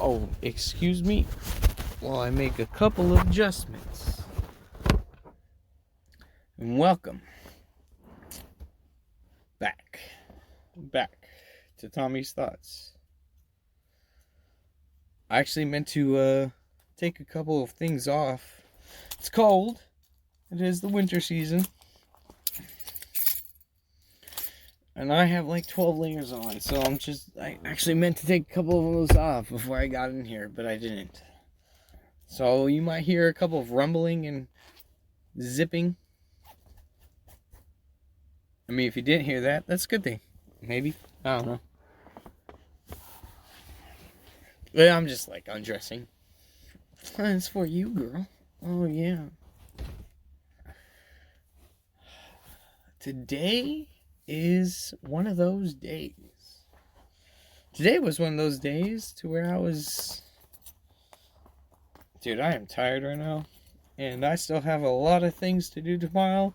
Oh, excuse me while I make a couple of adjustments. And welcome back to Tommy's Thoughts. I actually meant to take a couple of things off. It's cold. It is the winter season. And I have like 12 layers on, so I actually meant to take a couple of those off before I got in here, but I didn't. So you might hear a couple of rumbling and zipping. I mean, if you didn't hear that, that's a good thing. Maybe. I don't know. But I'm just like undressing. It's for you, girl. Oh, yeah. Today is one of those days. Today was one of those days to where I was... Dude, I am tired right now. And I still have a lot of things to do tomorrow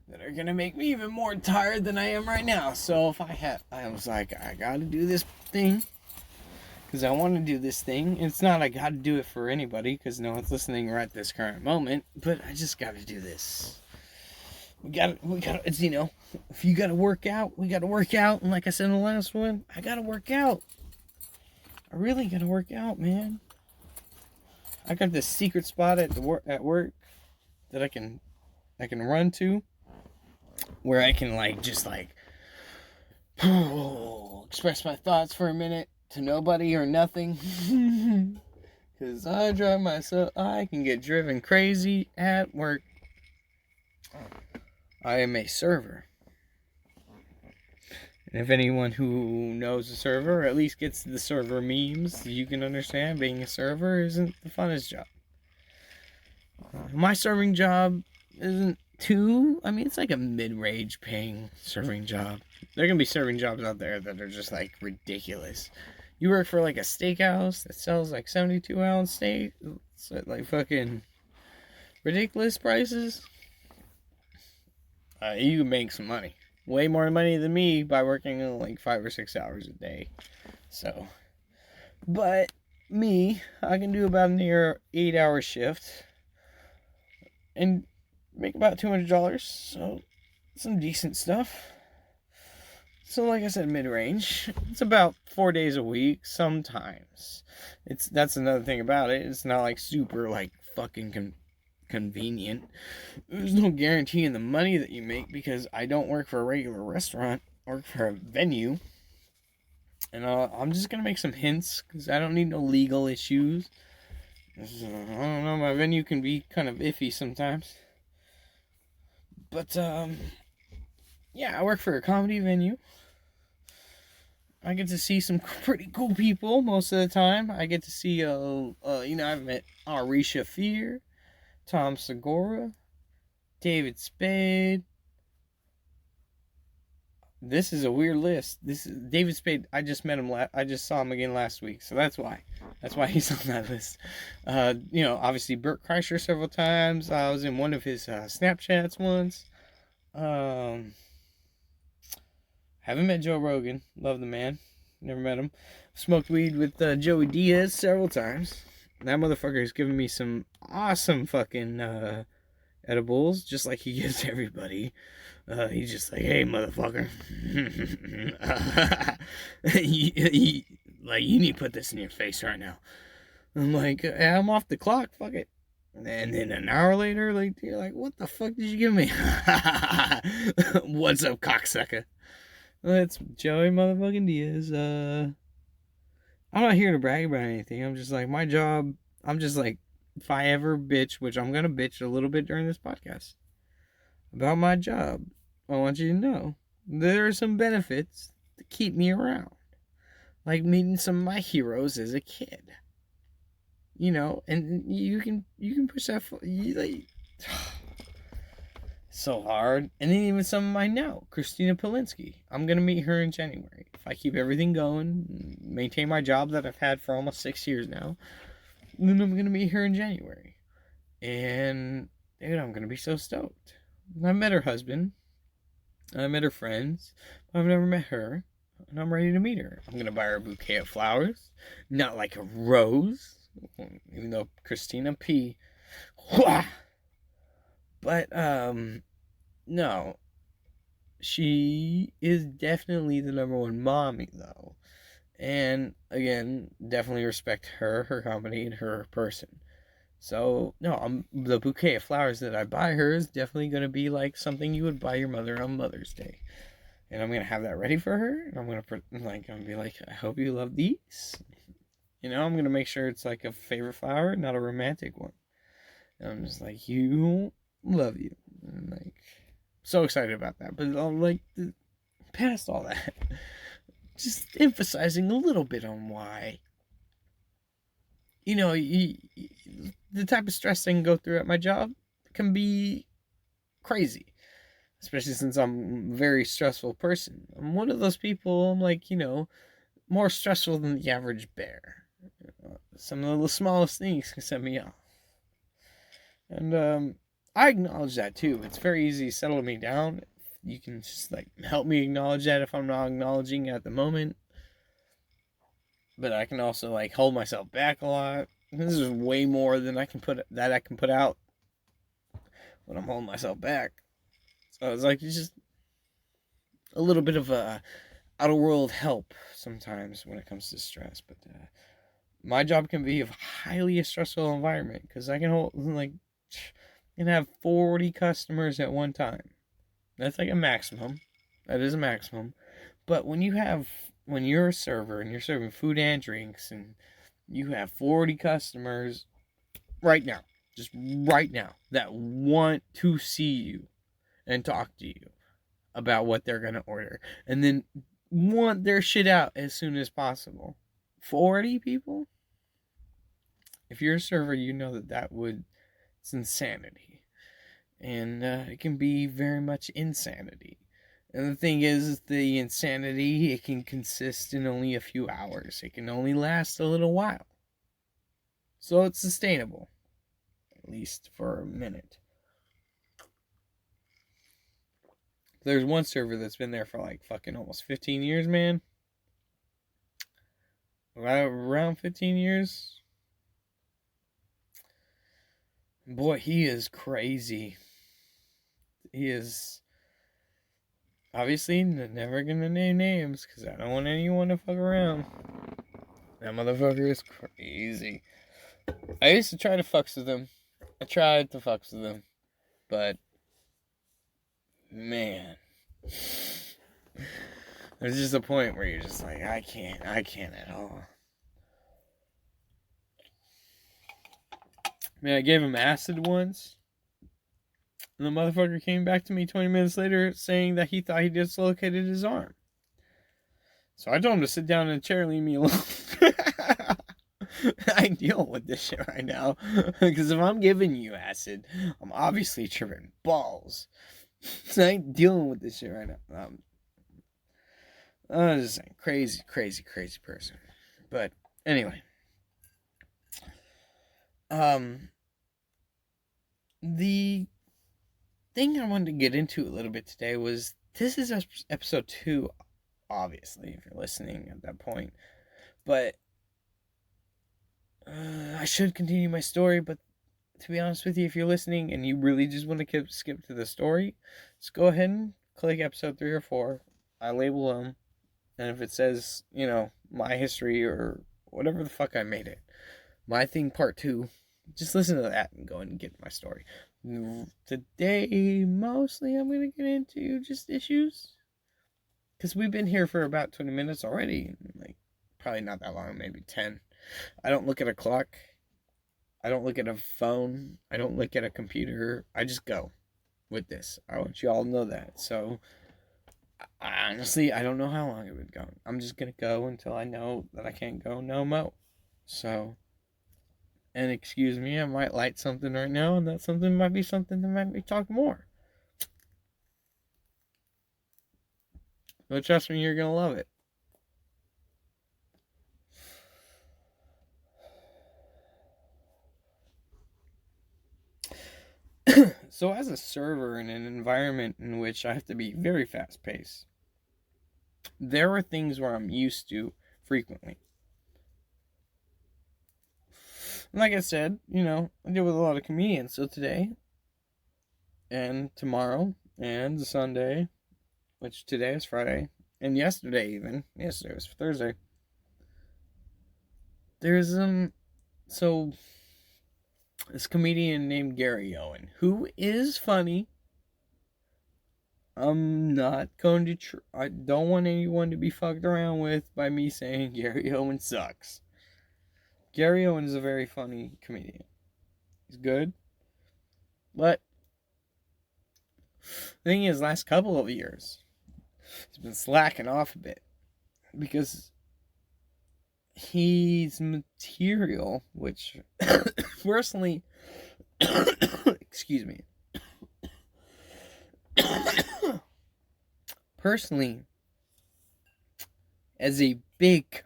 that are gonna make me even more tired than I am right now. So I was like, I gotta do this thing. Because I want to do this thing. It's not I gotta do it for anybody, because no one's listening right this current moment. But I just gotta do this. We gotta, it's, you know, if you gotta work out, we gotta work out. And like I said in the last one, I gotta work out. I really gotta work out, man. I got this secret spot at work that I can run to, where I can express my thoughts for a minute to nobody or nothing. Because I can get driven crazy at work. I am a server. And if anyone who knows a server, or at least gets the server memes, you can understand being a server isn't the funnest job. My serving job isn't it's like a mid-range paying serving job. There are going to be serving jobs out there that are just like ridiculous. You work for like a steakhouse that sells like 72-ounce steak. It's like fucking ridiculous prices. You can make some money. Way more money than me by working like 5 or 6 hours a day. So, but me, I can do about a near 8-hour shift and make about $200. So, some decent stuff. So, like I said, mid-range. It's about 4 days a week, sometimes. That's another thing about it. It's not like super like fucking convenient. There's no guarantee in the money that you make, because I don't work for a regular restaurant. I work for a venue. And I'm just gonna make some hints, because I don't need no legal issues. I don't know, my venue can be kind of iffy sometimes. But, yeah, I work for a comedy venue. I get to see some pretty cool people most of the time. I get to see, I've met Ari Shaffir, Tom Segura, David Spade. This is a weird list. This is David Spade. I just met him. I just saw him again last week, so that's why. That's why he's on that list. Obviously Bert Kreischer several times. I was in one of his Snapchats once. Haven't met Joe Rogan. Love the man. Never met him. Smoked weed with Joey Diaz several times. That motherfucker has given me some awesome fucking edibles, just like he gives everybody. He's just like, hey, motherfucker. You need to put this in your face right now. I'm like, I'm off the clock, fuck it. And then an hour later, you're like, what the fuck did you give me? What's up, cocksucker? It's Joey motherfucking Diaz. I'm not here to brag about anything. I'm just like, my job, if I ever bitch, which I'm going to bitch a little bit during this podcast about my job, I want you to know there are some benefits to keep me around. Like meeting some of my heroes as a kid. And you can push that, so hard. And then even some I know, Christina Polinsky. I'm going to meet her in January. If I keep everything going, maintain my job that I've had for almost 6 years now, then I'm going to meet her in January. And, dude, I'm going to be so stoked. I met her husband. I met her friends. But I've never met her. and I'm ready to meet her. I'm gonna buy her a bouquet of flowers, not like a rose, even though Christina P. But no, she is definitely the number one mommy though, and again, definitely respect her company, and her person. So no, the bouquet of flowers that I buy her is definitely gonna be like something you would buy your mother on Mother's Day, and I'm gonna have that ready for her, and I'm gonna be like, I hope you love these. I'm gonna make sure it's like a favorite flower, not a romantic one. And I'm just like, you love you, and like, so excited about that. But I'm like, past all that, just emphasizing a little bit on why. The type of stress I can go through at my job can be crazy, especially since I'm a very stressful person. I'm one of those people, I'm like, more stressful than the average bear. Some of the smallest things can set me off. And I acknowledge that too. It's very easy to settle me down. You can just like help me acknowledge that if I'm not acknowledging it at the moment. But I can also like hold myself back a lot. This is way more than I can put out when I'm holding myself back. So it's like, it's just a little bit of a outer world help sometimes when it comes to stress. But my job can be a highly stressful environment because I can have 40 customers at one time. That's like a maximum. That is a maximum. But when you're a server and you're serving food and drinks and you have 40 customers right now, just right now, that want to see you and talk to you about what they're going to order, and then want their shit out as soon as possible. 40 people? If you're a server, you know it's insanity. And it can be very much insanity. And the thing is the insanity, it can consist in only a few hours. It can only last a little while. So it's sustainable. At least for a minute. There's one server that's been there for like fucking almost 15 years, man. Around 15 years. Boy, he is crazy. He is obviously never gonna name names because I don't want anyone to fuck around. That motherfucker is crazy. I used to try to fucks with him. But man, there's just a point where you're just like, I can't at all. Man, I gave him acid once, and the motherfucker came back to me 20 minutes later saying that he thought he dislocated his arm. So I told him to sit down in a chair and leave me alone. I deal with this shit right now. Because if I'm giving you acid, I'm obviously tripping balls. So I ain't dealing with this shit right now. I'm just saying, crazy person. But anyway. The thing I wanted to get into a little bit today was, this is episode 2, obviously, if you're listening at that point. But I should continue my story, but to be honest with you, if you're listening and you really just want to skip to the story, just go ahead and click episode 3 or 4. I label them, and if it says, my history or whatever the fuck I made it, my thing part 2, just listen to that and go and get my story. Today, mostly I'm going to get into just issues, because we've been here for about 20 minutes already, like, probably not that long, maybe 10. I don't look at a clock. I don't look at a phone. I don't look at a computer. I just go with this. I want you all to know that. So, honestly, I don't know how long it would go. I'm just going to go until I know that I can't go no mo. So, and excuse me, I might light something right now, and that something might be something that might be talk more. But trust me, you're going to love it. So as a server in an environment in which I have to be very fast paced, there are things where I'm used to frequently. Like I said, I deal with a lot of comedians. So today and tomorrow and Sunday, which today is Friday, and yesterday even, yesterday was Thursday. There's so this comedian named Gary Owen, who is funny. I'm not going to. I don't want anyone to be fucked around with by me saying Gary Owen sucks. Gary Owen is a very funny comedian. He's good, but the thing is, last couple of years, he's been slacking off a bit because he's material, which personally, excuse me, personally, as a big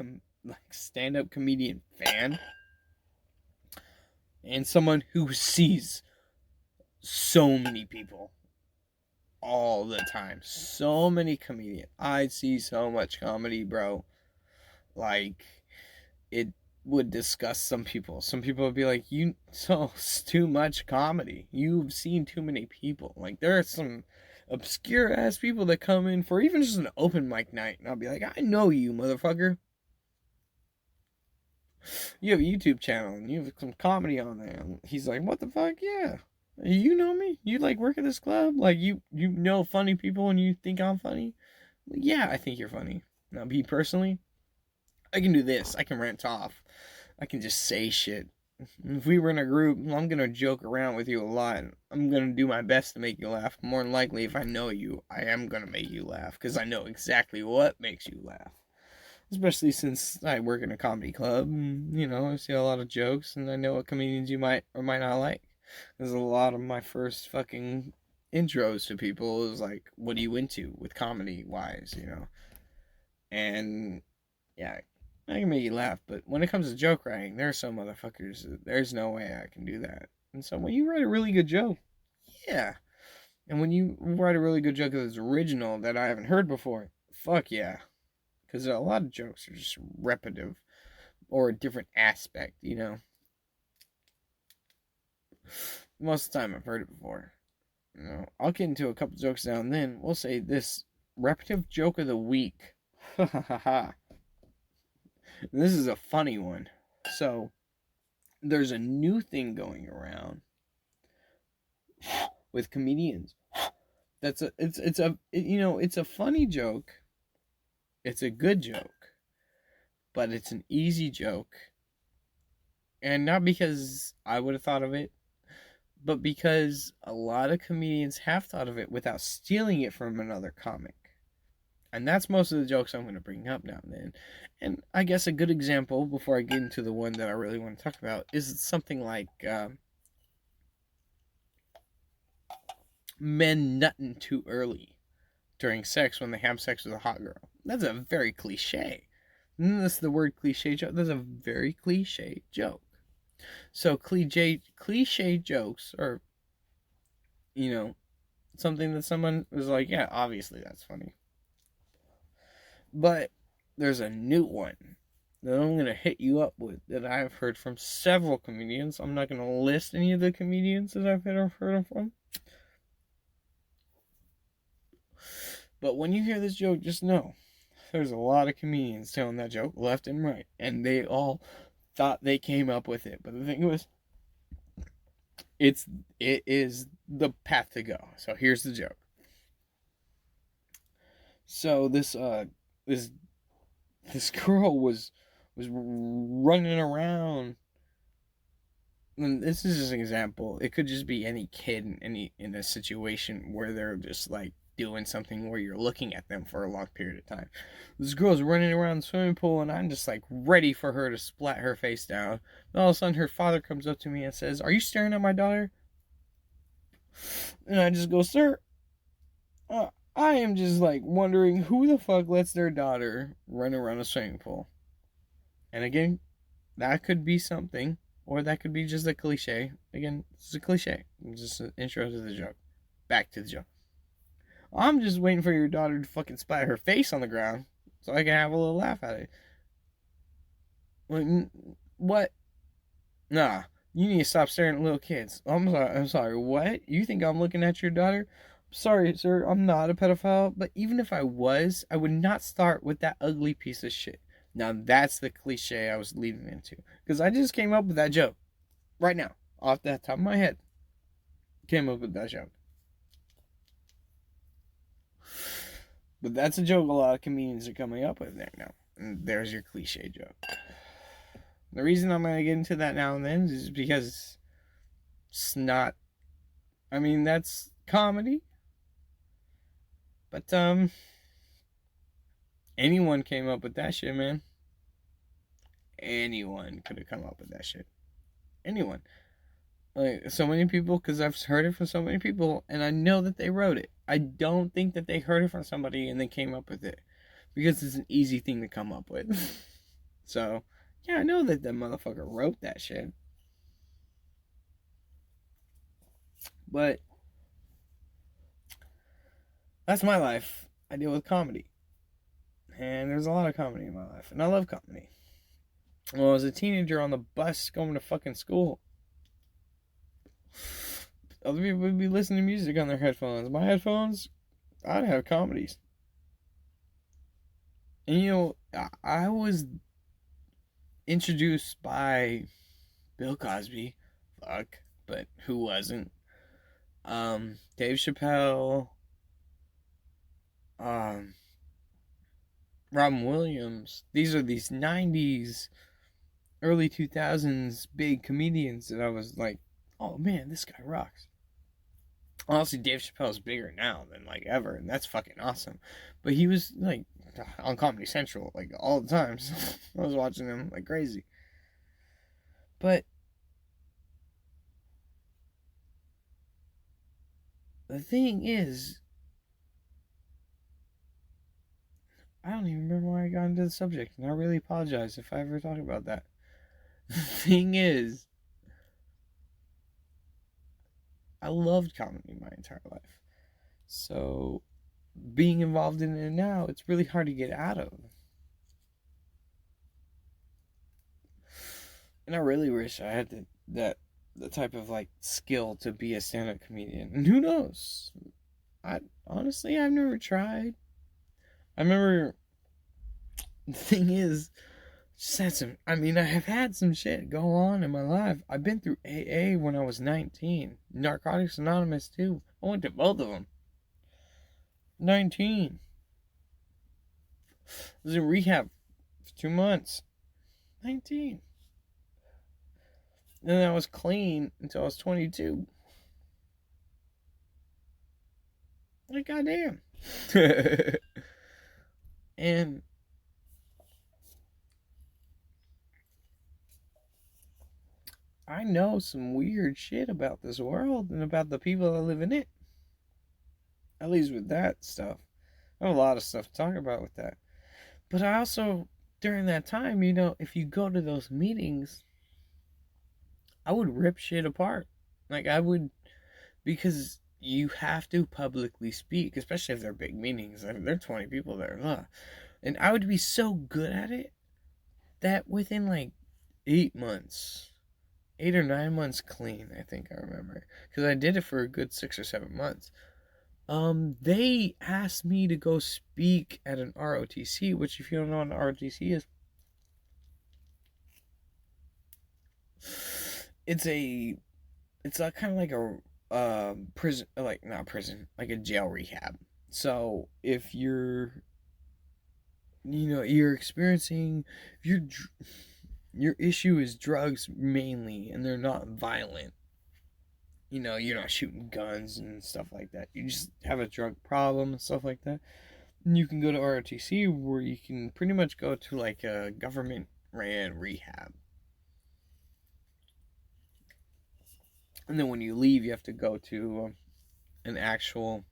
stand-up comedian fan and someone who sees so many people all the time, so many comedians, I see so much comedy, bro. Like, it would disgust some people. Some people would be like, it's too much comedy. You've seen too many people. Like, there are some obscure ass people that come in for even just an open mic night, and I'll be like, I know you, motherfucker. You have a YouTube channel and you have some comedy on there. And he's like, what the fuck? Yeah. You know me? You like work at this club? Like you know funny people and you think I'm funny? Yeah, I think you're funny. Now, me personally, I can do this. I can rant off. I can just say shit. If we were in a group, I'm going to joke around with you a lot. I'm going to do my best to make you laugh. More than likely, if I know you, I am going to make you laugh because I know exactly what makes you laugh. Especially since I work in a comedy club and, I see a lot of jokes and I know what comedians you might or might not like. There's a lot of my first fucking intros to people is like, what are you into with comedy wise, And yeah, I can make you laugh, but when it comes to joke writing, there are some motherfuckers, there's no way I can do that. And so when you write a really good joke, yeah. And when you write a really good joke that's original that I haven't heard before, fuck yeah. Because a lot of jokes are just repetitive or a different aspect, Most of the time I've heard it before. I'll get into a couple jokes now and then. We'll say this repetitive joke of the week. Ha ha ha ha. This is a funny one. So, there's a new thing going around with comedians. It's a funny joke. It's a good joke. But it's an easy joke. And not because I would have thought of it, but because a lot of comedians have thought of it without stealing it from another comic. And that's most of the jokes I'm going to bring up now and then. And I guess a good example, before I get into the one that I really want to talk about, is something like men nutting too early during sex when they have sex with a hot girl. That's a very cliche. And that's the word cliche joke. That's a very cliche joke. So cliche jokes are, something that someone was like, yeah, obviously that's funny. But there's a new one that I'm going to hit you up with that I've heard from several comedians. I'm not going to list any of the comedians that I've heard them from. But when you hear this joke, just know there's a lot of comedians telling that joke left and right. And they all thought they came up with it. But the thing was, it is the path to go. So here's the joke. So this girl was running around. And this is just an example. It could just be any kid in a situation where they're just like doing something where you're looking at them for a long period of time. This girl's running around the swimming pool and I'm just like ready for her to splat her face down. And all of a sudden her father comes up to me and says, "Are you staring at my daughter?" And I just go, "Sir, I am just like wondering who the fuck lets their daughter run around a swimming pool." And again, that could be something, or that could be just a cliche. Again, it's a cliche. It's just an intro to the joke. Back to the joke. I'm just waiting for your daughter to fucking splatter her face on the ground so I can have a little laugh at it. Like, what? Nah, you need to stop staring at little kids. I'm sorry, what? You think I'm looking at your daughter? Sorry, sir, I'm not a pedophile, but even if I was, I would not start with that ugly piece of shit. Now that's the cliche I was leading into. Because I just came up with that joke. Right now. Off the top of my head. Came up with that joke. But that's a joke a lot of comedians are coming up with there now. And there's your cliche joke. The reason I'm going to get into that now and then is because it's not... I mean, that's comedy. But, anyone came up with that shit, man. Anyone could have come up with that shit. Anyone. Like, so many people, because I've heard it from so many people, and I know that they wrote it. I don't think that they heard it from somebody and they came up with it. Because it's an easy thing to come up with. So, yeah, I know that motherfucker wrote that shit. But, that's my life. I deal with comedy. And there's a lot of comedy in my life. And I love comedy. When I was a teenager on the bus going to fucking school, other people would be listening to music on their headphones. My headphones, I'd have comedies. And you know, I was introduced by Bill Cosby. Fuck. But who wasn't? Dave Chappelle. Robin Williams. These are these 90s, early 2000s big comedians that I was like, oh man, this guy rocks. Honestly, Dave Chappelle's bigger now than like ever, and that's fucking awesome. But he was like on Comedy Central like all the time. So I was watching him like crazy. But the thing is, I don't even remember why I got into the subject, and I really apologize if I ever talk about that. The thing is, I loved comedy my entire life. So, being involved in it now, it's really hard to get out of. And I really wish I had the type of like skill to be a stand-up comedian. And who knows? I've never tried. I remember the thing is, I have had some shit go on in my life. I've been through AA when I was 19. Narcotics Anonymous too. I went to both of them. 19. I was in rehab for 2 months. 19. And then I was clean until I was 22. Like, goddamn. And I know some weird shit about this world and about the people that live in it. At least with that stuff. I have a lot of stuff to talk about with that. But I also, during that time, you know, if you go to those meetings, I would rip shit apart. Like, I would, because you have to publicly speak, especially if they're big meetings. I mean, there are 20 people there. And I would be so good at it that within like 8 months, 8 or 9 months clean, I think I remember. Because I did it for a good 6 or 7 months. They asked me to go speak at an ROTC, which if you don't know what an ROTC is, it's kind of like a prison, like not prison, like a jail rehab. So if you're experiencing, if your issue is drugs mainly, and they're not violent, you know, you're not shooting guns and stuff like that, you just have a drug problem and stuff like that, and you can go to ROTC, where you can pretty much go to like a government ran rehab. And then when you leave, you have to go to an actual,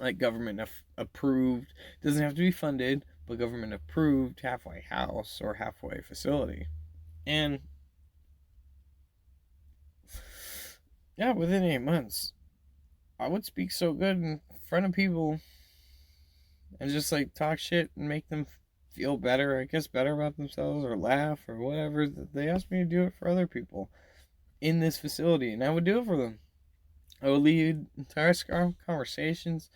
like, government approved, doesn't have to be funded, but government approved halfway house or halfway facility. And yeah, within 8 months, I would speak so good in front of people and just like talk shit and make them feel better, I guess better about themselves or laugh or whatever. They asked me to do it for other people in this facility, and I would do it for them. I would lead entire conversations,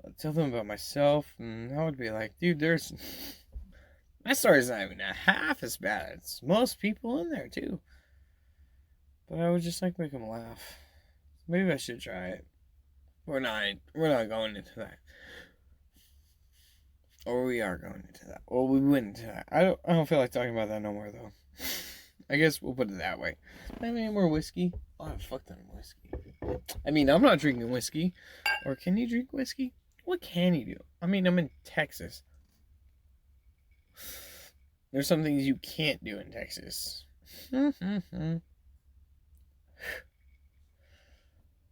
I'd tell them about myself, and I would be like, dude, there's my story's not even half as bad as most people in there too. But I would just like make them laugh. Maybe I should try it. We're not going into that. Or we are going into that. Well, we went into that. I don't feel like talking about that no more though. I guess we'll put it that way. Do I have any more whiskey? Oh, I have a fuck ton of whiskey. I mean, I'm not drinking whiskey. Or can you drink whiskey? What can you do? I mean, I'm in Texas. There's some things you can't do in Texas.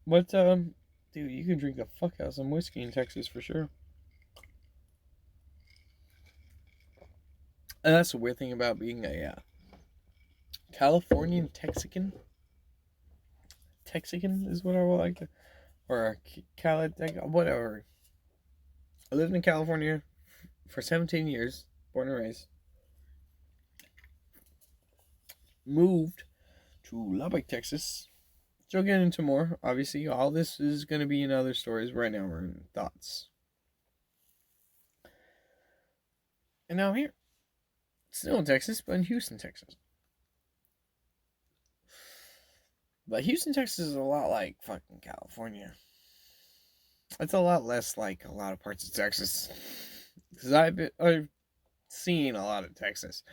But, dude, you can drink the fuck out of some whiskey in Texas for sure. And that's the weird thing about being a Californian Texican. Texican is what I would like to, or a whatever. I lived in California for 17 years, born and raised. Moved to Lubbock, Texas. So I'll get into more. Obviously, all this is going to be in other stories. Right now, we're in thoughts. And now I'm here. Still in Texas, but in Houston, Texas. But Houston, Texas is a lot like fucking California. It's a lot less like a lot of parts of Texas. Because I've seen a lot of Texas.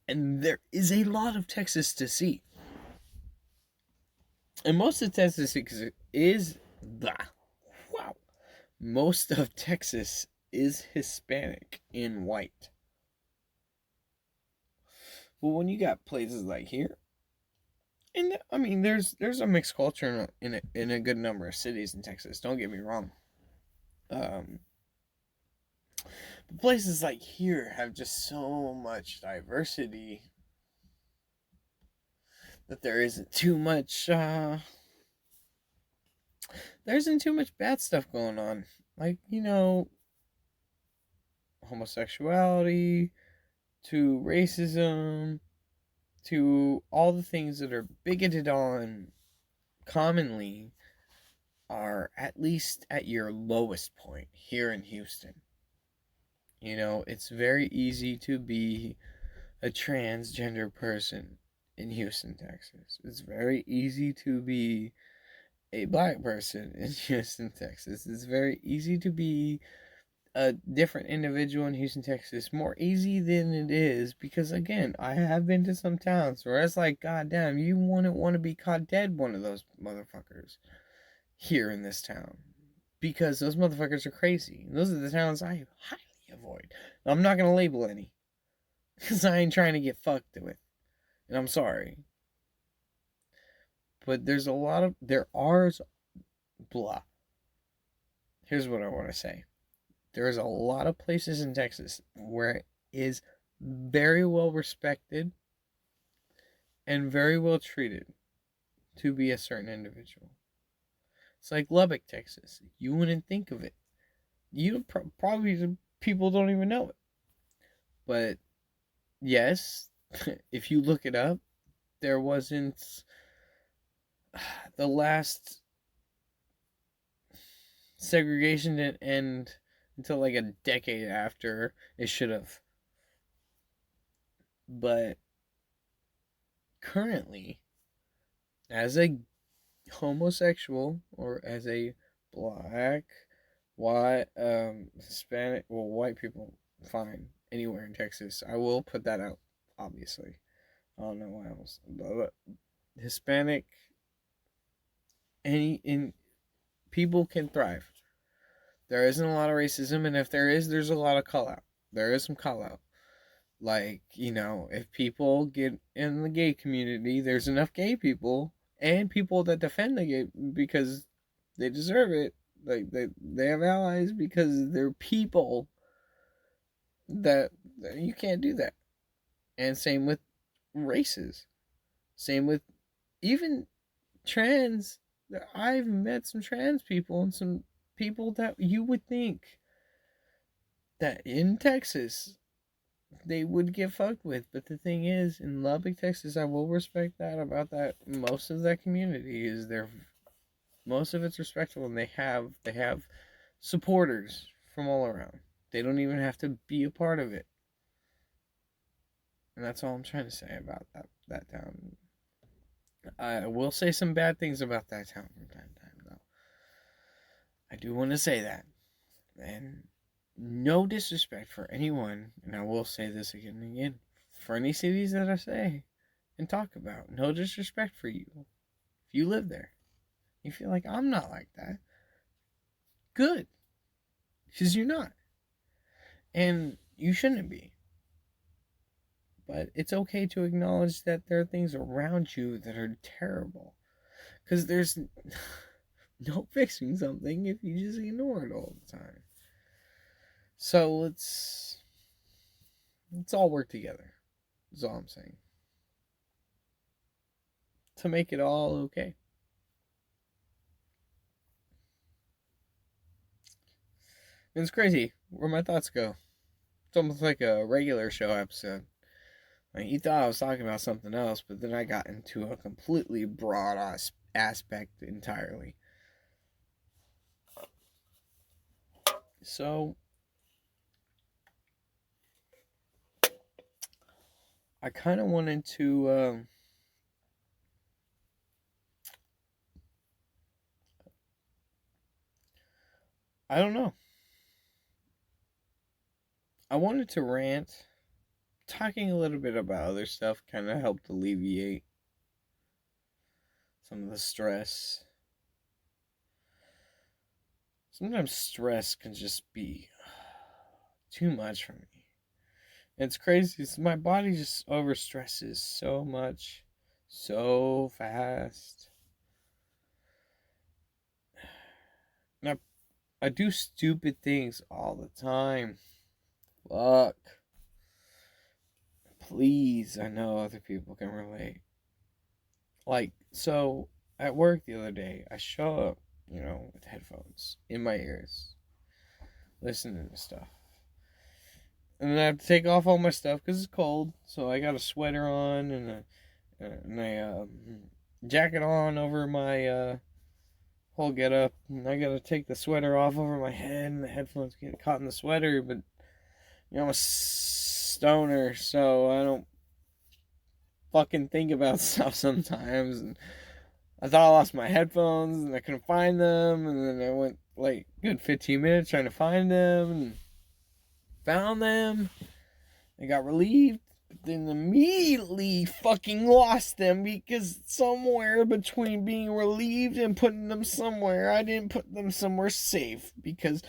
And there is a lot of Texas to see. And most of Texas is most of Texas is Hispanic and white. Well, when you got places like here, and I mean, there's a mixed culture in a good number of cities in Texas. Don't get me wrong. But places like here have just so much diversity that there isn't too much. There isn't too much bad stuff going on. Like, homosexuality, to racism, to all the things that are bigoted on commonly are at least at your lowest point here in Houston. It's very easy to be a transgender person in Houston, Texas. It's very easy to be a black person in Houston, Texas. It's very easy to be a different individual in Houston, Texas. More easy than it is because, again, I have been to some towns where it's like, goddamn, you wouldn't want to be caught dead one of those motherfuckers here in this town because those motherfuckers are crazy. Those are the towns I highly avoid. I'm not going to label any because I ain't trying to get fucked with. And I'm sorry. But there are, blah. Here's what I want to say. There's a lot of places in Texas where it is very well respected and very well treated to be a certain individual. It's like Lubbock, Texas. You wouldn't think of it. Probably people don't even know it. But yes, if you look it up, there wasn't the last segregation didn't end until like a decade after it should have. But currently, as a homosexual or as a black, white, Hispanic, well, white people, fine, anywhere in Texas. I will put that out, obviously. I don't know why else. But Hispanic, people can thrive. There isn't a lot of racism, and if there is, there's a lot of call out. There is some call out. Like, if people get in the gay community, there's enough gay people and people that defend the gay because they deserve it. Like, they have allies because they're people that you can't do that. And same with races. Same with even trans. I've met some trans people and some people that you would think that in Texas they would get fucked with. But the thing is, in Lubbock, Texas, I will respect that about that. Most of that community is there. Most of it's respectful, and they have supporters from all around. They don't even have to be a part of it. And that's all I'm trying to say about that town. I will say some bad things about that town from time to time, though. I do want to say that. And no disrespect for anyone, and I will say this again and again, for any cities that I say and talk about, no disrespect for you. If you live there, you feel like I'm not like that, good. Because you're not. And you shouldn't be. But it's okay to acknowledge that there are things around you that are terrible. Because there's no fixing something if you just ignore it all the time. So let's all work together. Is all I'm saying. To make it all okay. And it's crazy where my thoughts go. It's almost like a regular show episode. Like, you thought I was talking about something else, but then I got into a completely broad aspect entirely. So, I kind of wanted to I don't know. I wanted to rant. Talking a little bit about other stuff kind of helped alleviate some of the stress. Sometimes stress can just be too much for me. It's crazy. My body just overstresses so much, so fast. And I do stupid things all the time. Fuck. Please, I know other people can relate. Like, so at work the other day, I show up, with headphones in my ears, listening to stuff. And then I have to take off all my stuff because it's cold. So I got a sweater on and a jacket on over my whole get up. And I got to take the sweater off over my head, and the headphones get caught in the sweater. But, I'm a stoner, so I don't fucking think about stuff sometimes. And I thought I lost my headphones and I couldn't find them, and then I went like good 15 minutes trying to find them and found them. I got relieved, but then immediately fucking lost them because somewhere between being relieved and putting them somewhere, I didn't put them somewhere safe because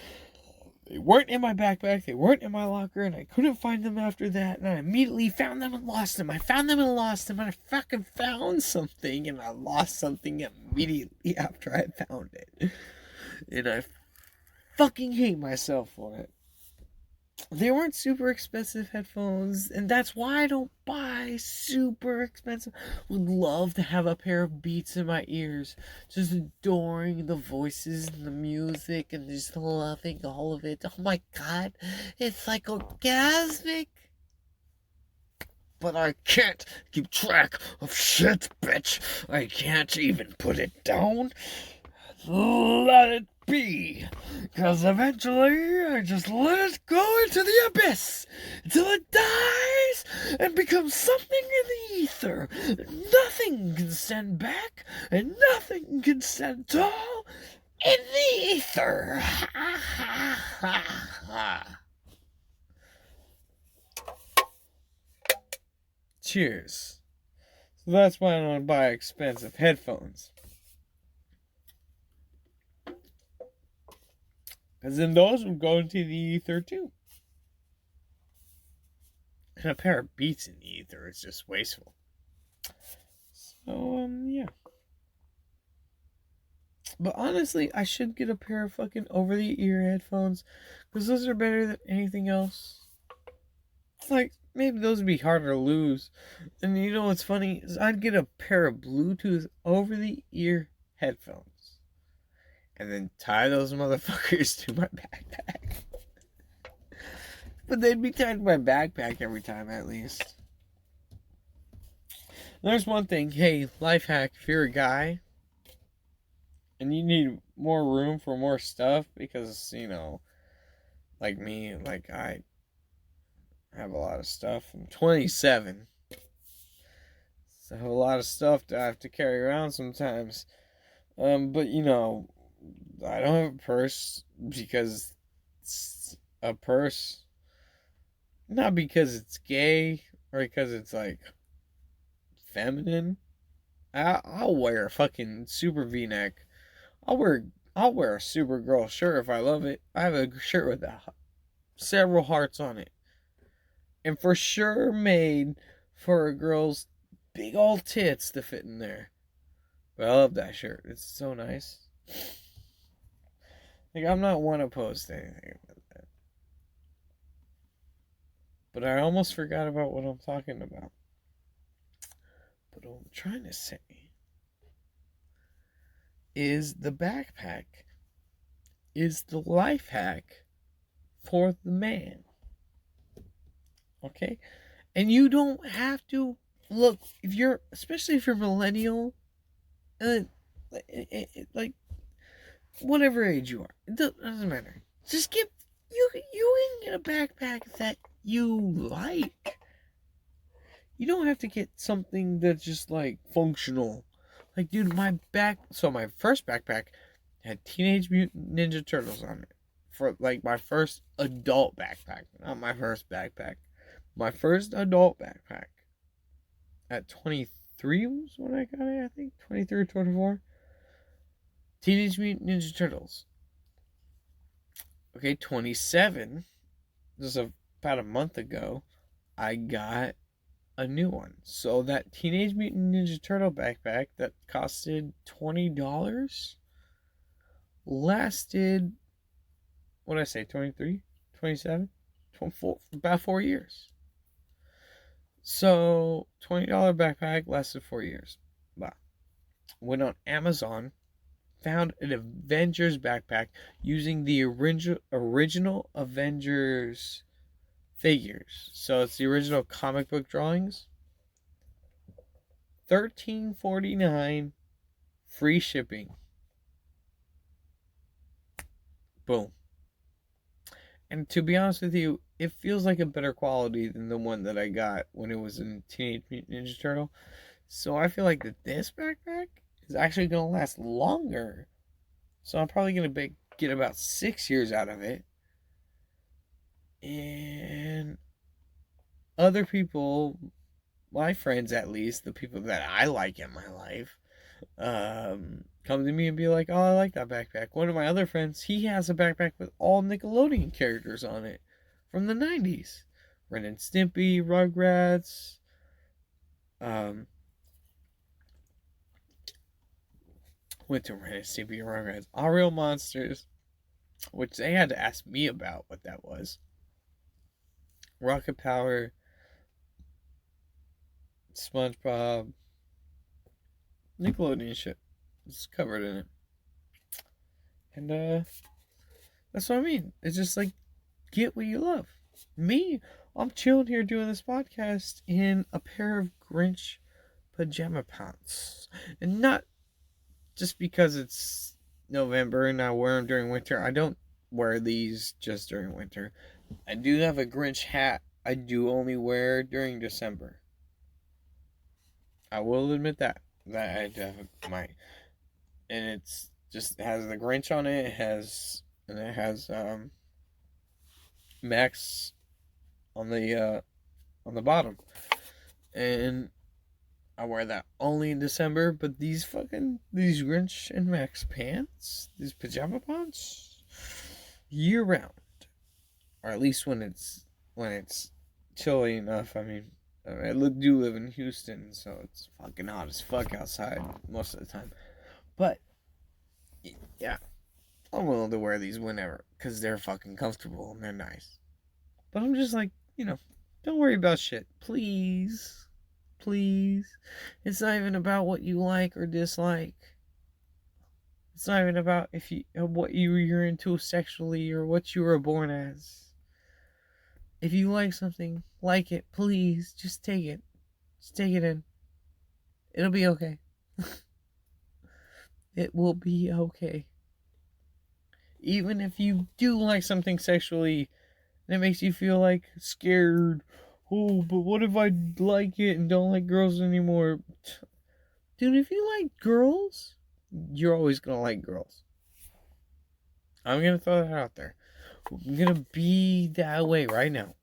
they weren't in my backpack, they weren't in my locker, and I couldn't find them after that, and I immediately found them and lost them. I found them and lost them, and I fucking found something, and I lost something immediately after I found it. And I fucking hate myself for it. They weren't super expensive headphones, and that's why I don't buy super expensive. Would love to have a pair of Beats in my ears, just adoring the voices and the music and just loving all of it. Oh my god, it's like orgasmic. But I can't keep track of shit, bitch. I can't even put it down. Let it be, because eventually I just let it go into the abyss until it dies and becomes something in the ether. Nothing can stand back and nothing can stand tall in the ether. Cheers. So that's why I don't buy expensive headphones. Because then those would go into the ether too. And a pair of Beats in the ether is just wasteful. So, yeah. But honestly, I should get a pair of fucking over-the-ear headphones. Because those are better than anything else. It's like, maybe those would be harder to lose. And you know what's funny? Is I'd get a pair of Bluetooth over-the-ear headphones. and then tie those motherfuckers to my backpack. But they'd be tied to my backpack every time, at least. There's one thing. Hey, life hack. If you're a guy and you need more room for more stuff, because, like me, like I have a lot of stuff. I'm 27. So I have a lot of stuff that I have to carry around sometimes. But, I don't have a purse because it's a purse. Not because it's gay or because it's like feminine. I'll wear a fucking super V-neck. I'll wear a Supergirl shirt if I love it. I have a shirt with several hearts on it, and for sure made for a girl's big old tits to fit in there. But I love that shirt. It's so nice. Like, I'm not one opposed to anything about that. But I almost forgot about what I'm talking about. But what I'm trying to say is the backpack is the life hack for the man. Okay? And you don't have to look, especially if you're millennial, like whatever age you are, it doesn't matter. Just you can get a backpack that you like. You don't have to get something that's just like functional. Like, dude, my first backpack had Teenage Mutant Ninja Turtles on it. For like my first adult backpack. Not my first backpack. My first adult backpack. At 23 was when I got it, I think. 23 or 24. Teenage Mutant Ninja Turtles. Okay, 27. This is about a month ago. I got a new one. So that Teenage Mutant Ninja Turtle backpack that costed $20 lasted, what did I say, 23, 27, 24, about 4 years. So $20 backpack lasted 4 years. Wow. Went on Amazon, found an Avengers backpack using the original Avengers figures. So it's the original comic book drawings. $13.49, free shipping. Boom. And to be honest with you, it feels like a better quality than the one that I got when it was in Teenage Mutant Ninja Turtle. So I feel like that this backpack is actually going to last longer. So I'm probably going to get about 6 years out of it. And other people, my friends at least, the people that I like in my life, come to me and be like, oh, I like that backpack. One of my other friends, he has a backpack with all Nickelodeon characters on it from the 90s. Ren and Stimpy, Rugrats, went to Ren and Stimpy and Rugrats, All Real Monsters, which they had to ask me about what that was. Rocket Power, SpongeBob, Nickelodeon shit. It's covered in it. And that's what I mean. It's just like, get what you love. Me, I'm chilling here doing this podcast in a pair of Grinch pajama pants. And not just because it's November and I wear them during winter. I don't wear these just during winter. I do have a Grinch hat I do only wear during December. I will admit that I do have and it's just has the Grinch on it. It has Max on the bottom, and I wear that only in December. But these Grinch and Max pants, these pajama pants, year round, or at least when it's chilly enough. I mean, I do live in Houston, so it's fucking hot as fuck outside most of the time. But yeah, I'm willing to wear these whenever because they're fucking comfortable and they're nice. But I'm just like, don't worry about shit, please. Please. It's not even about what you like or dislike. It's not even about if you what you're into sexually or what you were born as. If you like something, like it, please just take it. Just take it in. It'll be okay. It will be okay. Even if you do like something sexually and it makes you feel like scared. Oh, but what if I like it and don't like girls anymore? Dude, if you like girls, you're always gonna like girls. I'm gonna throw that out there. I'm gonna be that way right now.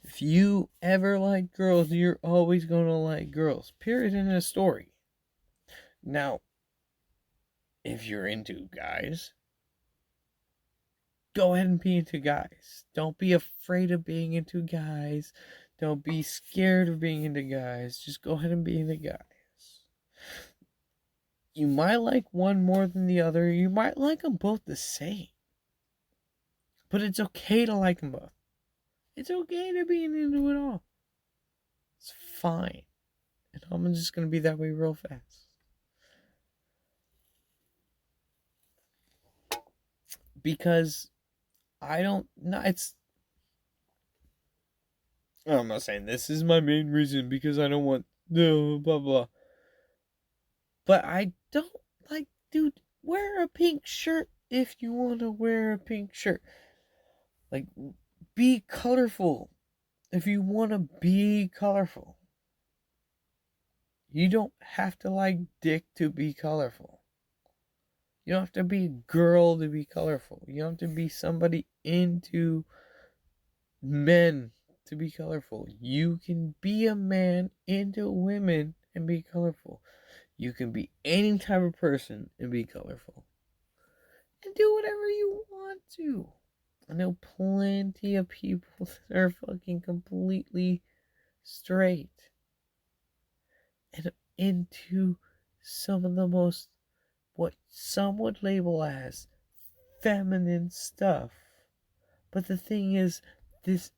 If you ever like girls, you're always gonna like girls. Period in a story. Now, if you're into guys, go ahead and be into guys. Don't be afraid of being into guys. Don't be scared of being into guys. Just go ahead and be into guys. You might like one more than the other. You might like them both the same. But it's okay to like them both. It's okay to be into it all. It's fine. And I'm just going to be that way real fast. Because I don't know. I'm not saying this is my main reason because I don't want no blah blah. But I don't like, dude, wear a pink shirt if you want to wear a pink shirt. Like, be colorful if you want to be colorful. You don't have to like dick to be colorful. You don't have to be a girl to be colorful. You don't have to be somebody into men to be colorful. You can be a man into women and be colorful. You can be any type of person and be colorful. And do whatever you want to. I know plenty of people that are fucking completely straight and into some of the most, what some would label as feminine stuff. But the thing is, this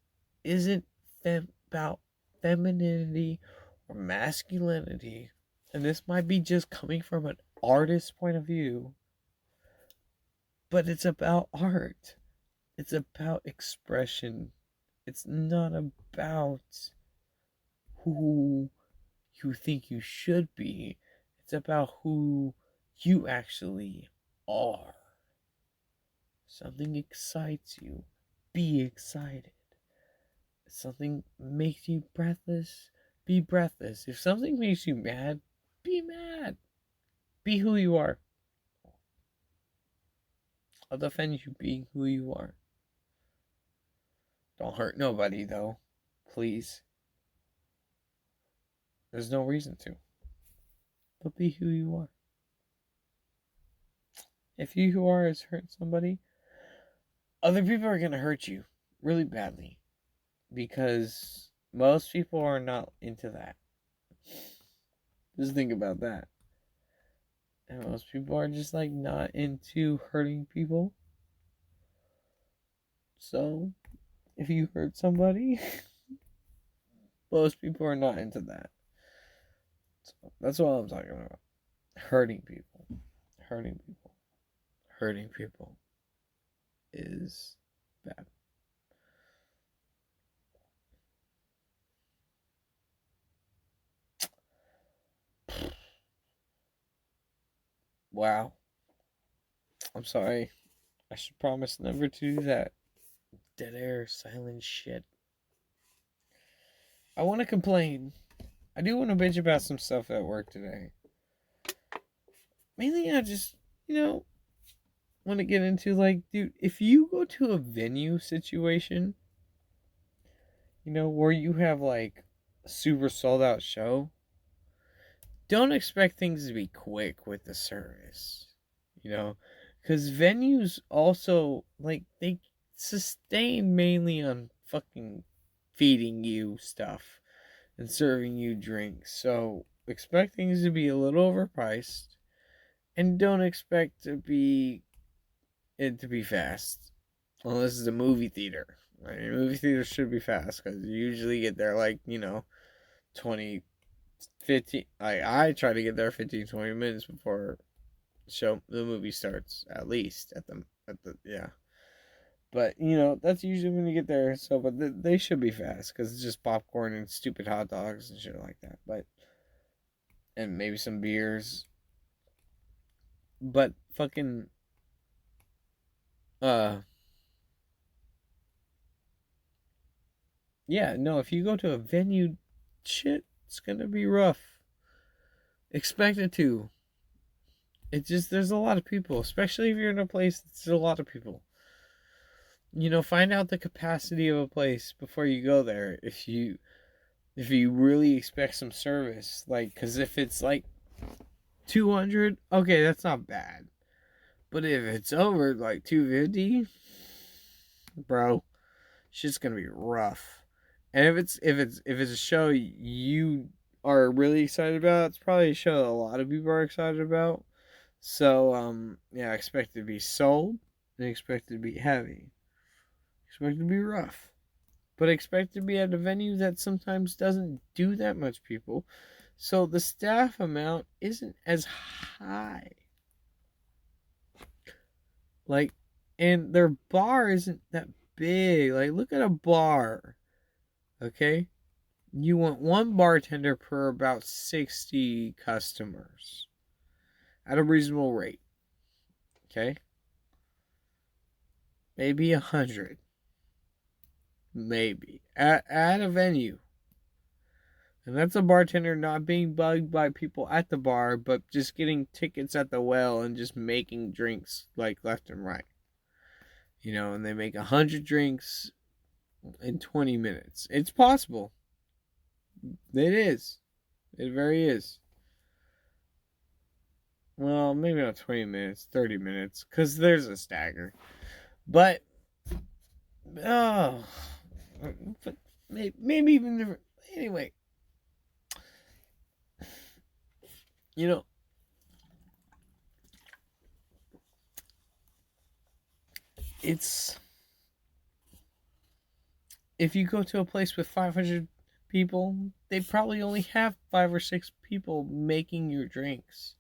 isn't about femininity or masculinity. And this might be just coming from an artist's point of view. But it's about art. It's about expression. It's not about who you think you should be. It's about who you actually are. Something excites you. Be excited. If something makes you breathless, be breathless. If something makes you mad, be mad. Be who you are. I'll defend you being who you are. Don't hurt nobody, though. Please. There's no reason to. But be who you are. If you who are is hurt somebody, other people are going to hurt you really badly. Because most people are not into that. Just think about that. And most people are just like not into hurting people. So, if you hurt somebody, most people are not into that. So, that's what I'm talking about. Hurting people. Hurting people. Hurting people is bad. Wow. I'm sorry. I should promise never to do that. Dead air, silent shit. I want to complain. I do want to bitch about some stuff at work today. Mainly, I just, want to get into, like, dude, if you go to a venue situation, where you have, like, a super sold out show, don't expect things to be quick with the service, because venues also, like, they sustain mainly on fucking feeding you stuff and serving you drinks, so expect things to be a little overpriced, and don't expect it to be fast, unless it's a movie theater. I mean, movie theaters should be fast, because you usually get there, like, 20, 15, I try to get there 15, 20 minutes before the movie starts, at least at the yeah. But that's usually when you get there. So, but they should be fast because it's just popcorn and stupid hot dogs and shit like that. But and maybe some beers. But fucking uh yeah, no, if you go to a venue, shit, it's gonna be rough. Expect it to. It just there's a lot of people, especially if you're in a place that's a lot of people. Find out the capacity of a place before you go there. If you really expect some service, like, because if it's like 200, okay, that's not bad. But if it's over like 250, bro, shit's gonna be rough. And if it's a show you are really excited about, it's probably a show a lot of people are excited about. So yeah, expect it to be sold and expect it to be heavy. Expect it to be rough. But expect to be at a venue that sometimes doesn't do that much people. So the staff amount isn't as high. Like, and their bar isn't that big. Like, look at a bar. Okay? You want one bartender per about 60 customers at a reasonable rate. Okay? Maybe 100. Maybe. At a venue. And that's a bartender not being bugged by people at the bar, but just getting tickets at the well and just making drinks like left and right. And they make 100 drinks in 20 minutes. It's possible. It is. It very is. Well, maybe not 20 minutes, 30 minutes, because there's a stagger. But, oh, but maybe even different. Anyway, you know, it's, if you go to a place with 500 people, they probably only have 5 or 6 people making your drinks.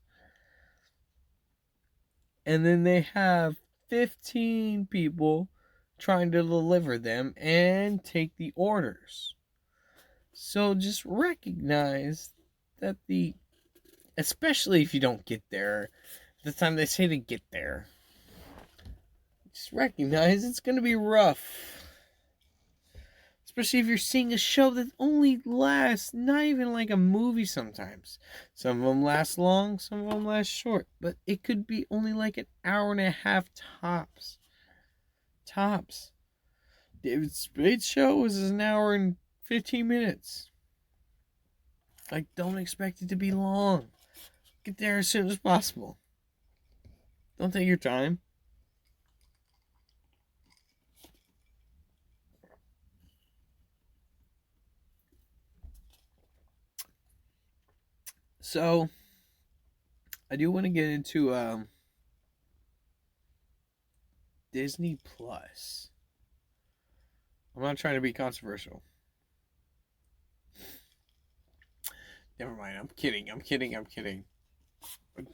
And then they have 15 people trying to deliver them and take the orders. So just recognize that especially if you don't get there the time they say to get there, just recognize it's going to be rough. Especially if you're seeing a show that only lasts, not even like a movie sometimes. Some of them last long, some of them last short. But it could be only like an hour and a half tops. Tops. David Spade's show was an hour and 15 minutes. Like, don't expect it to be long. Get there as soon as possible. Don't take your time. So, I do want to get into Disney Plus. I'm not trying to be controversial. Never mind. I'm kidding.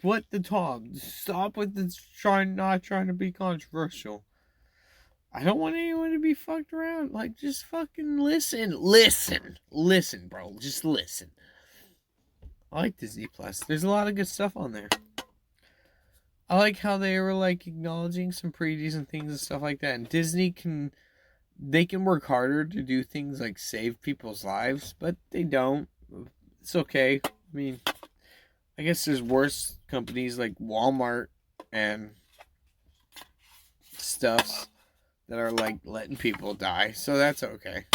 What the Tom? Stop with this not trying to be controversial. I don't want anyone to be fucked around. Like, just fucking listen. Listen, bro. Just listen. I like Disney Plus. There's a lot of good stuff on there. I like how they were like acknowledging some pretty decent things and stuff like that. And Disney can work harder to do things like save people's lives, but they don't. It's okay. I mean, I guess there's worse companies like Walmart and stuff that are like letting people die, so that's okay.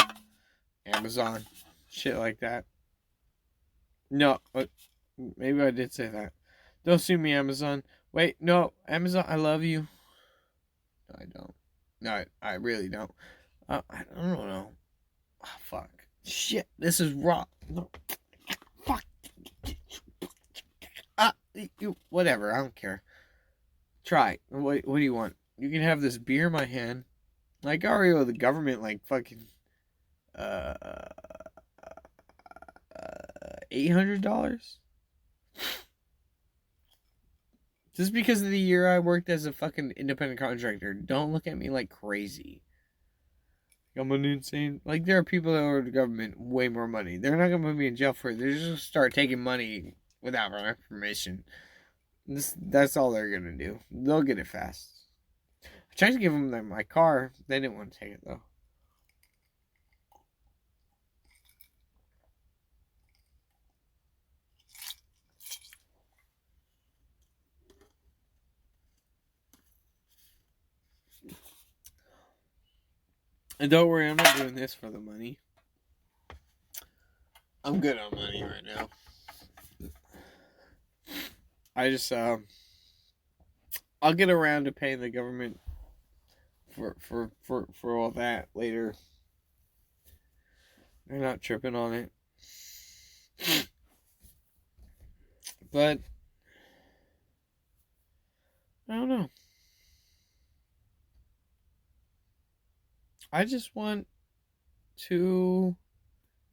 Amazon, shit like that. No, maybe I did say that. Don't sue me, Amazon. Wait, no, Amazon, I love you. No, I don't. No, I really don't. I don't know. Oh, fuck. Shit, this is raw. No. Fuck. Whatever, I don't care. Try. What do you want? You can have this beer in my hand. Like, I already owe the government, like, fucking, uh, $800? Just because of the year I worked as a fucking independent contractor, don't look at me like crazy. I'm an insane. Like, there are people that owe the government way more money. They're not gonna put me in jail for it. They're just gonna start taking money without my permission. That's all they're gonna do. They'll get it fast. I tried to give them my car. They didn't want to take it though. And don't worry, I'm not doing this for the money. I'm good on money right now. I just I'll get around to paying the government for all that later. They're not tripping on it. But I don't know. I just want to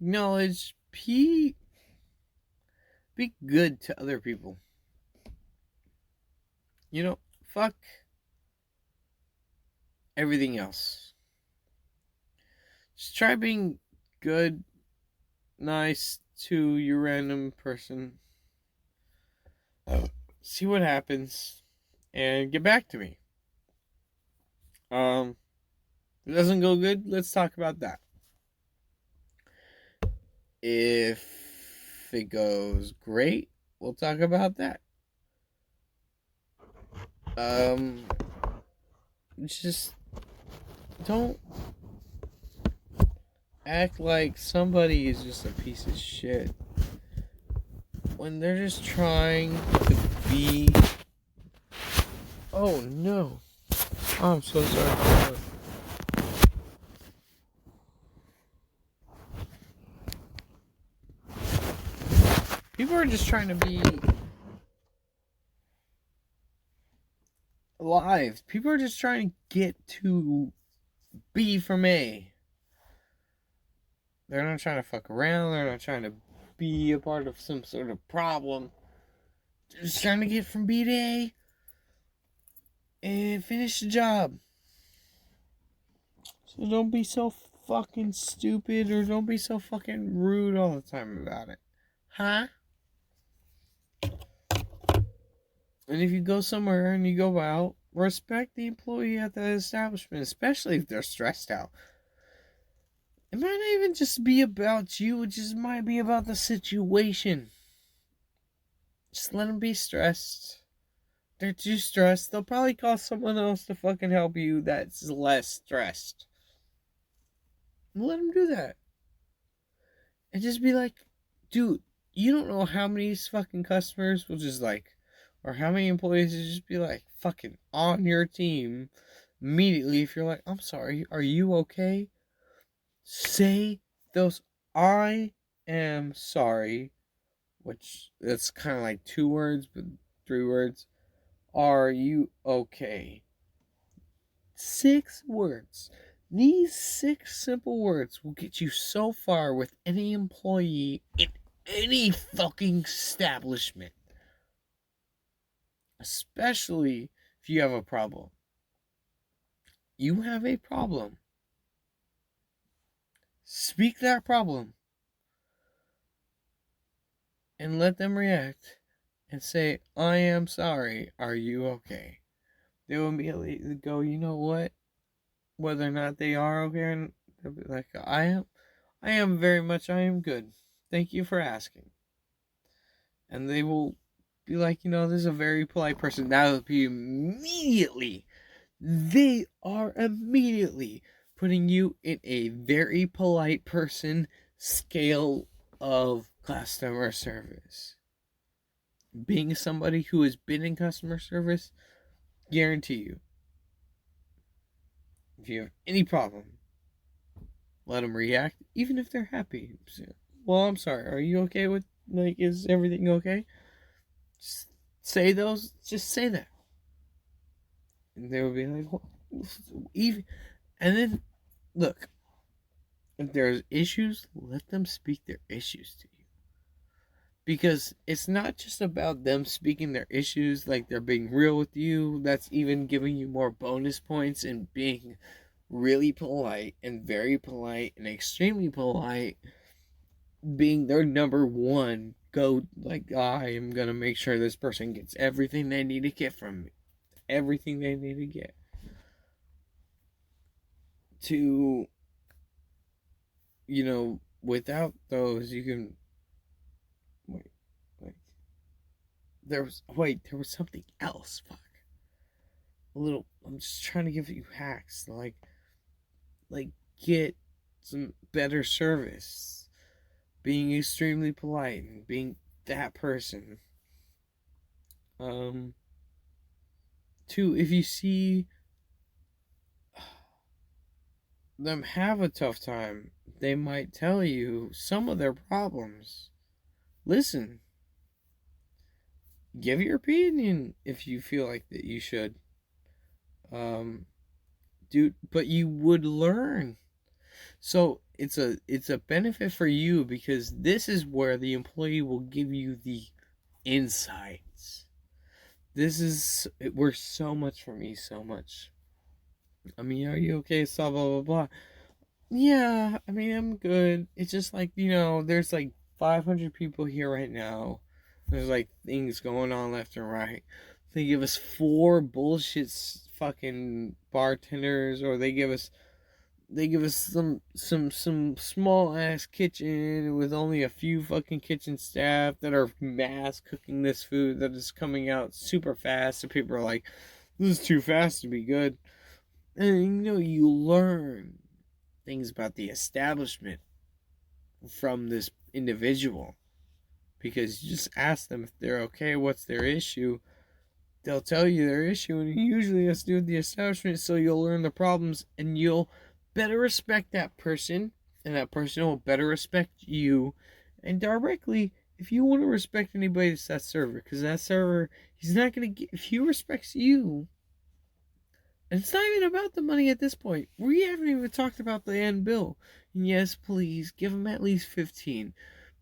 acknowledge be good to other people. Fuck everything else. Just try being good, nice to your random person. See what happens and get back to me. If it doesn't go good, let's talk about that. If it goes great, we'll talk about that. Just don't act like somebody is just a piece of shit when they're just trying to be. Oh no. Oh, I'm so sorry. People are just trying to be alive. People are just trying to get to B from A. They're not trying to fuck around. They're not trying to be a part of some sort of problem. They're just trying to get from B to A and finish the job. So don't be so fucking stupid or don't be so fucking rude all the time about it. Huh? And if you go somewhere and you go out, respect the employee at the establishment, especially if they're stressed out. It might not even just be about you, it just might be about the situation. Just let them be stressed. They're too stressed. They'll probably call someone else to fucking help you that's less stressed. Let them do that. And just be like, dude, you don't know how many fucking customers will just like, or how many employees will just be like fucking on your team immediately if you're like, I'm sorry, are you okay? Say those I am sorry, which that's kind of like 2 words, but 3 words. Are you okay? 6 words. These 6 simple words will get you so far with any employee in any fucking establishment. Especially if you have a problem. You have a problem. Speak that problem. And let them react. And say, I am sorry. Are you okay? They will immediately go, you know what? Whether or not they are okay, they'll be like, I am very much, I am good. Thank you for asking. And they will be like, this is a very polite person. That will be immediately. They are immediately putting you in a very polite person scale of customer service. Being somebody who has been in customer service, guarantee you, if you have any problem, let them react, even if they're happy. Well, I'm sorry. Are you okay with, is everything okay? Just say those. Just say that. And they will be like, even. And then, look, if there's issues, let them speak their issues to you. Because it's not just about them speaking their issues, like they're being real with you. That's even giving you more bonus points and being really polite and very polite and extremely polite, being their number one go, like, I am gonna make sure this person gets everything they need to get from me, everything they need to get, to, without those you can wait, wait there was something else. Fuck. I'm just trying to give you hacks, like get some better service, being extremely polite and being that person. Two, if you see them have a tough time, they might tell you some of their problems. Listen, give your opinion if you feel like that you should. Dude, but you would learn. So it's a benefit for you, because this is where the employee will give you the insights. It works so much for me, so much. I mean, are you okay? So blah blah blah. Yeah, I mean, I'm good. It's just like, there's like 500 people here right now. There's like things going on left and right. They give us 4 bullshit fucking bartenders, or they give us some small ass kitchen with only a few fucking kitchen staff that are mass cooking this food that is coming out super fast, and people are like, this is too fast to be good. And you learn things about the establishment from this individual, because you just ask them if they're okay, what's their issue. They'll tell you their issue, and usually has to do with the establishment. So you'll learn the problems, and you'll better respect that person, and that person will better respect you. And directly, if you want to respect anybody, it's that server, because that server, he's not going to get, if he respects you. And it's not even about the money at this point. We haven't even talked about the end bill. And yes, please, give them at least 15.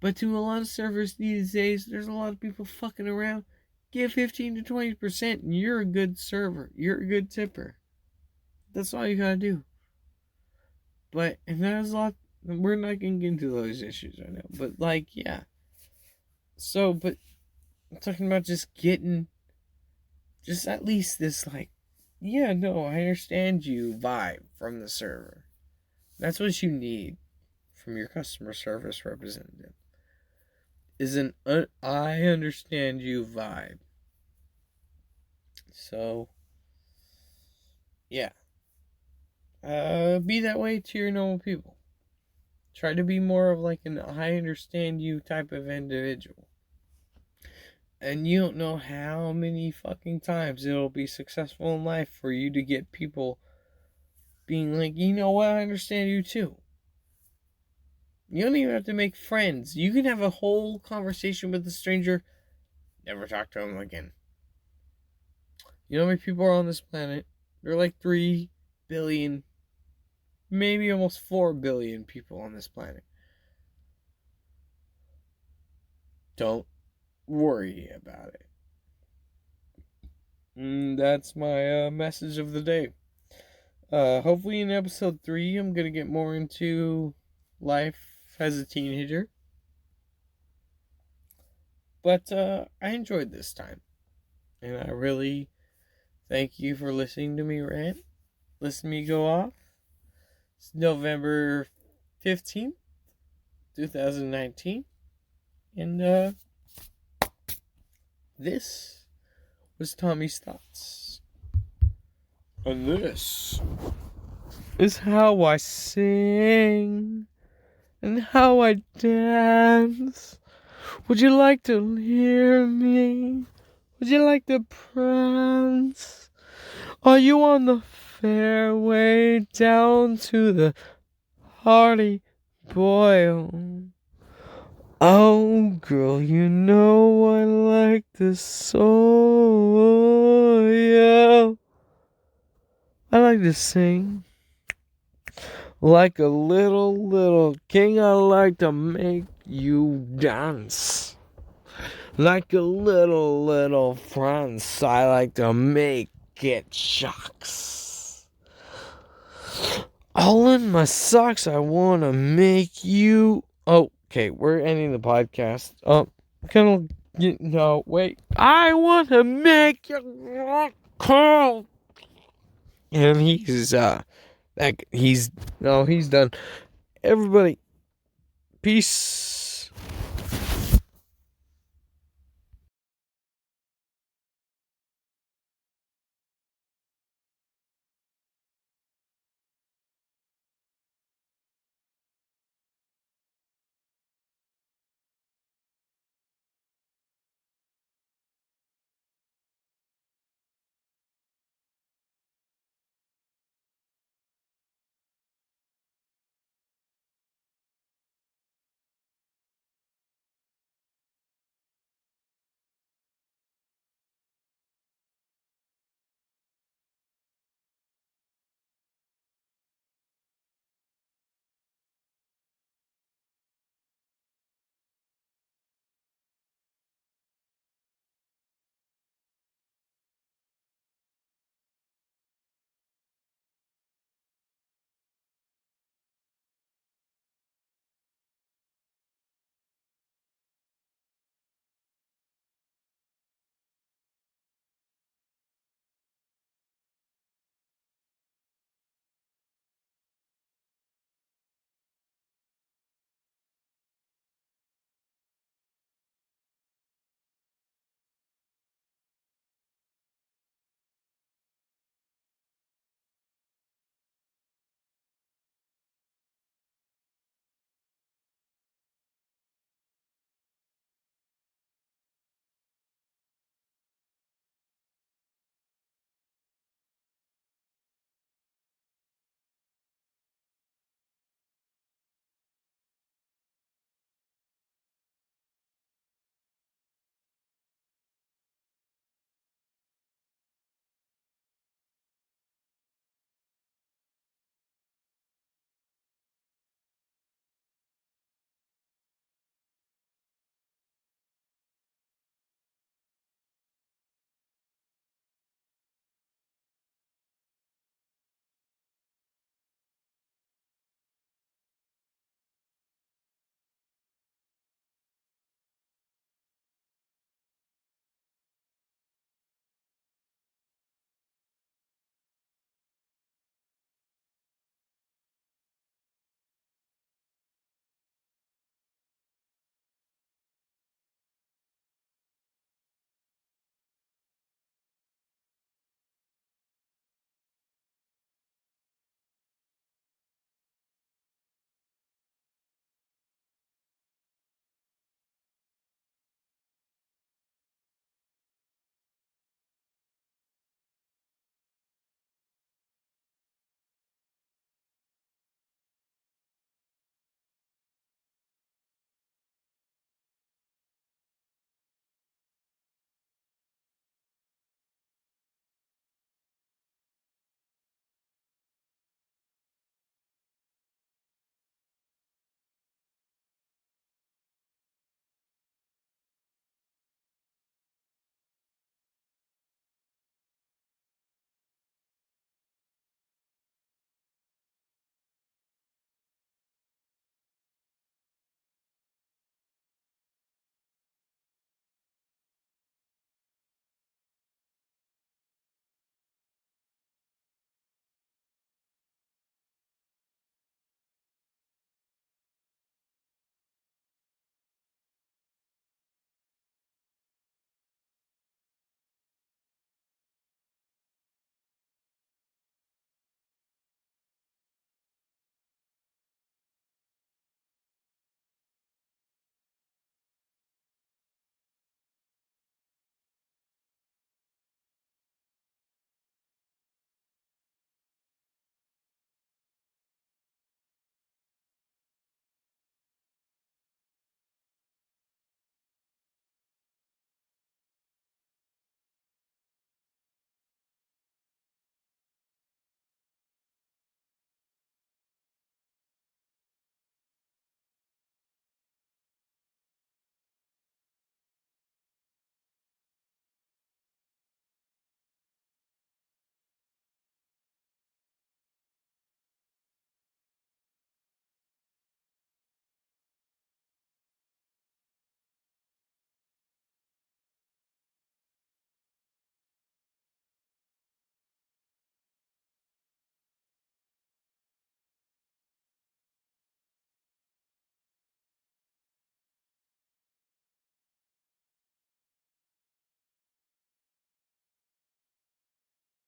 But to a lot of servers these days, there's a lot of people fucking around. Give 15 to 20%, and you're a good server. You're a good tipper. That's all you gotta do. And there's a lot, we're not gonna get into those issues right now. But, yeah. So, but I'm talking about just getting, just at least this, yeah, no, I understand you vibe from the server. That's what you need from your customer service representative. Is an I understand you vibe. So, yeah. Be that way to your normal people. Try to be more of like an I understand you type of individual. And you don't know how many fucking times it'll be successful in life for you to get people being like, you know what, I understand you too. You don't even have to make friends. You can have a whole conversation with a stranger, never talk to them again. You know how many people are on this planet? There are like 3 billion, maybe almost 4 billion people on this planet. Don't worry about it. That's my message of the day. Hopefully in episode 3, I'm going to get more into life as a teenager. But I enjoyed this time. And I really thank you for listening to me rant. Listen to me go off. It's November 15th, 2019. And this was Tommy's Thoughts. And this is how I sing and how I dance. Would you like to hear me? Would you like to prance? Are you on the fairway down to the Hardy Boil? Oh, girl, you know I like this soul, yeah. I like to sing like a little king. I like to make you dance. Like a little France, I like to make it shocks. All in my socks, I want to make you... Oh, okay, we're ending the podcast. No, wait. I want to make you cold. And he's done. Everybody, peace.